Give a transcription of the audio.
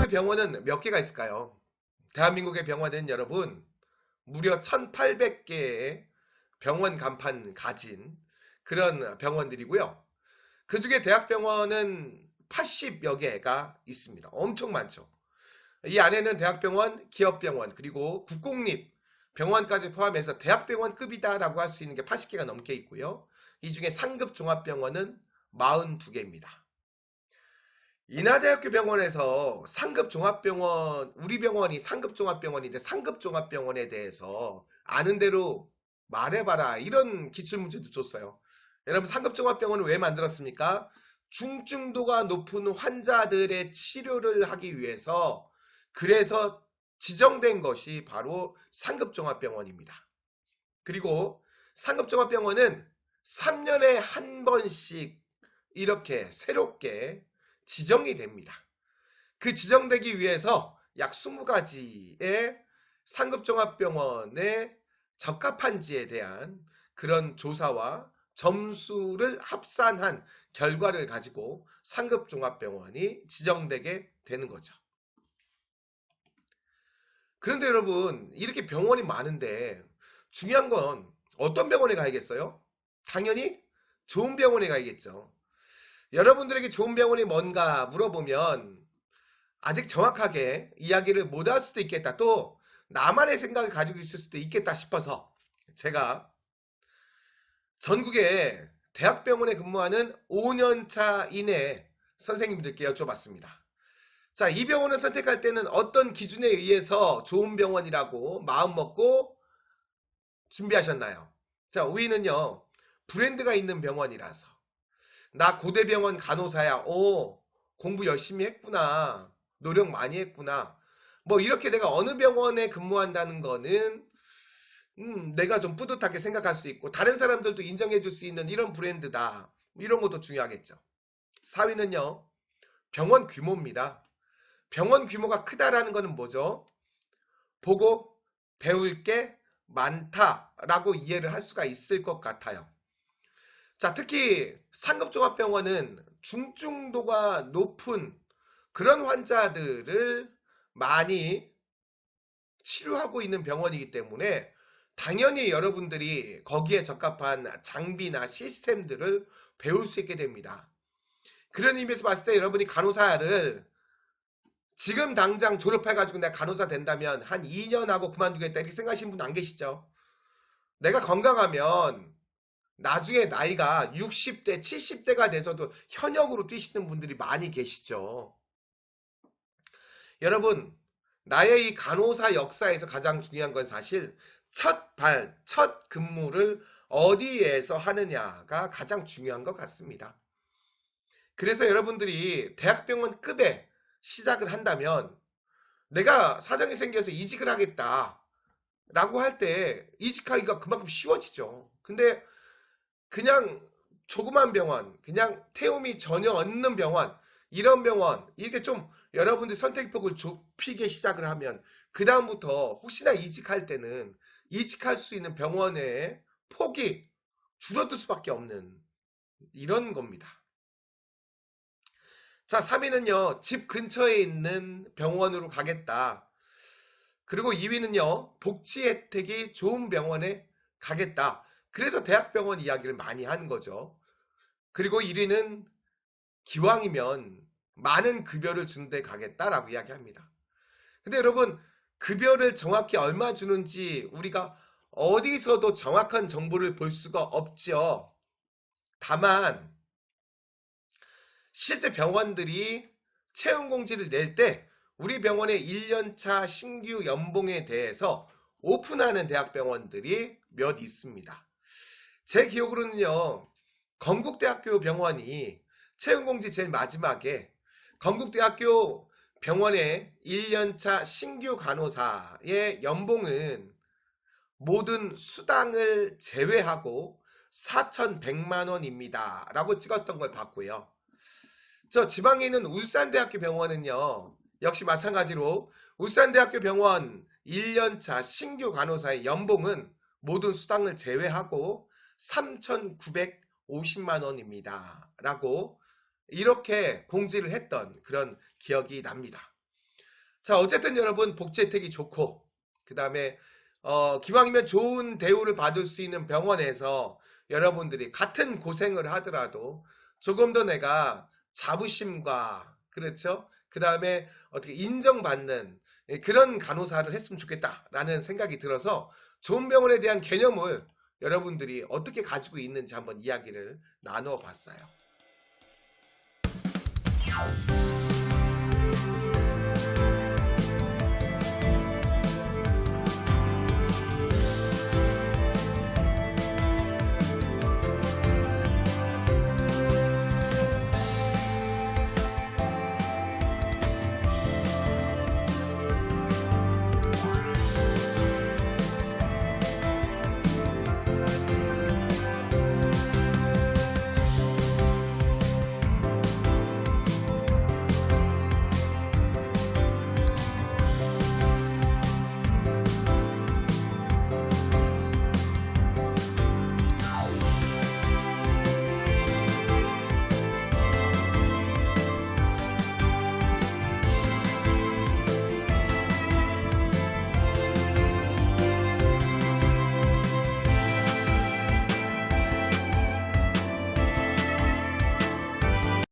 병원은 몇 개가 있을까요? 대한민국의 병원은 여러분 무려 1800개의 병원 간판 가진 그런 병원들이고요. 그 중에 대학병원은 80여 개가 있습니다. 엄청 많죠. 이 안에는 대학병원, 기업병원, 그리고 국공립 병원까지 포함해서 대학병원급이다라고 할 수 있는 게 80개가 넘게 있고요. 이 중에 상급 종합병원은 42개입니다. 인하대학교 병원에서 상급 종합병원, 우리 병원이 상급 종합병원인데 상급 종합병원에 대해서 아는 대로 말해봐라. 이런 기출문제도 줬어요. 여러분, 상급 종합병원은 왜 만들었습니까? 중증도가 높은 환자들의 치료를 하기 위해서 그래서 지정된 것이 바로 상급 종합병원입니다. 그리고 상급 종합병원은 3년에 한 번씩 이렇게 새롭게 지정이 됩니다. 그 지정되기 위해서 약 20가지의 상급종합병원에 적합한지에 대한 그런 조사와 점수를 합산한 결과를 가지고 상급종합병원이 지정되게 되는 거죠. 그런데 여러분, 이렇게 병원이 많은데 중요한 건 어떤 병원에 가야겠어요? 당연히 좋은 병원에 가야겠죠. 여러분들에게 좋은 병원이 뭔가 물어보면 아직 정확하게 이야기를 못할 수도 있겠다. 또 나만의 생각을 가지고 있을 수도 있겠다 싶어서 제가 전국의 대학병원에 근무하는 5년차 이내 선생님들께 여쭤봤습니다. 자, 이 병원을 선택할 때는 어떤 기준에 의해서 좋은 병원이라고 마음먹고 준비하셨나요? 자, 우리는요, 브랜드가 있는 병원이라서. 나 고대병원 간호사야. 오, 공부 열심히 했구나. 노력 많이 했구나. 뭐 이렇게 내가 어느 병원에 근무한다는 거는 내가 좀 뿌듯하게 생각할 수 있고 다른 사람들도 인정해 줄 수 있는 이런 브랜드다. 이런 것도 중요하겠죠. 4위는요. 병원 규모입니다. 병원 규모가 크다라는 거는 뭐죠? 보고 배울 게 많다라고 이해를 할 수가 있을 것 같아요. 자, 특히 상급종합병원은 중증도가 높은 그런 환자들을 많이 치료하고 있는 병원이기 때문에 당연히 여러분들이 거기에 적합한 장비나 시스템들을 배울 수 있게 됩니다. 그런 의미에서 봤을 때 여러분이 간호사를 지금 당장 졸업해가지고 내가 간호사 된다면 한 2년 하고 그만두겠다 이렇게 생각하시는 분 안 계시죠? 내가 건강하면 나중에 나이가 60대, 70대가 돼서도 현역으로 뛰시는 분들이 많이 계시죠. 여러분, 나의 이 간호사 역사에서 가장 중요한 건 사실 첫 근무를 어디에서 하느냐가 가장 중요한 것 같습니다. 그래서 여러분들이 대학병원급에 시작을 한다면 내가 사정이 생겨서 이직을 하겠다 라고 할 때 이직하기가 그만큼 쉬워지죠. 근데 그냥 조그만 병원, 그냥 태움이 전혀 없는 병원, 이런 병원, 이렇게 좀 여러분들 선택폭을 좁히게 시작을 하면 그다음부터 혹시나 이직할 때는 이직할 수 있는 병원의 폭이 줄어들 수밖에 없는 이런 겁니다. 자, 3위는요. 집 근처에 있는 병원으로 가겠다. 그리고 2위는요. 복지 혜택이 좋은 병원에 가겠다. 그래서 대학병원 이야기를 많이 하는 거죠. 그리고 1위는 기왕이면 많은 급여를 주는 데 가겠다라고 이야기합니다. 근데 여러분, 급여를 정확히 얼마 주는지 우리가 어디서도 정확한 정보를 볼 수가 없죠. 다만 실제 병원들이 채용공지를 낼 때 우리 병원의 1년차 신규 연봉에 대해서 오픈하는 대학병원들이 몇 있습니다. 제 기억으로는요. 건국대학교 병원이 채용공지 제일 마지막에 건국대학교 병원의 1년차 신규 간호사의 연봉은 모든 수당을 제외하고 4,100만 원입니다. 라고 찍었던 걸 봤고요. 저 지방에 있는 울산대학교 병원은요. 역시 마찬가지로 울산대학교 병원 1년차 신규 간호사의 연봉은 모든 수당을 제외하고 3,950만 원입니다. 라고 이렇게 공지를 했던 그런 기억이 납니다. 자, 어쨌든 여러분 복지 혜택이 좋고 그 다음에 기왕이면 좋은 대우를 받을 수 있는 병원에서 여러분들이 같은 고생을 하더라도 조금 더 내가 자부심과 그렇죠? 그 다음에 어떻게 인정받는 그런 간호사를 했으면 좋겠다라는 생각이 들어서 좋은 병원에 대한 개념을 여러분들이 어떻게 가지고 있는지 한번 이야기를 나누어 봤어요.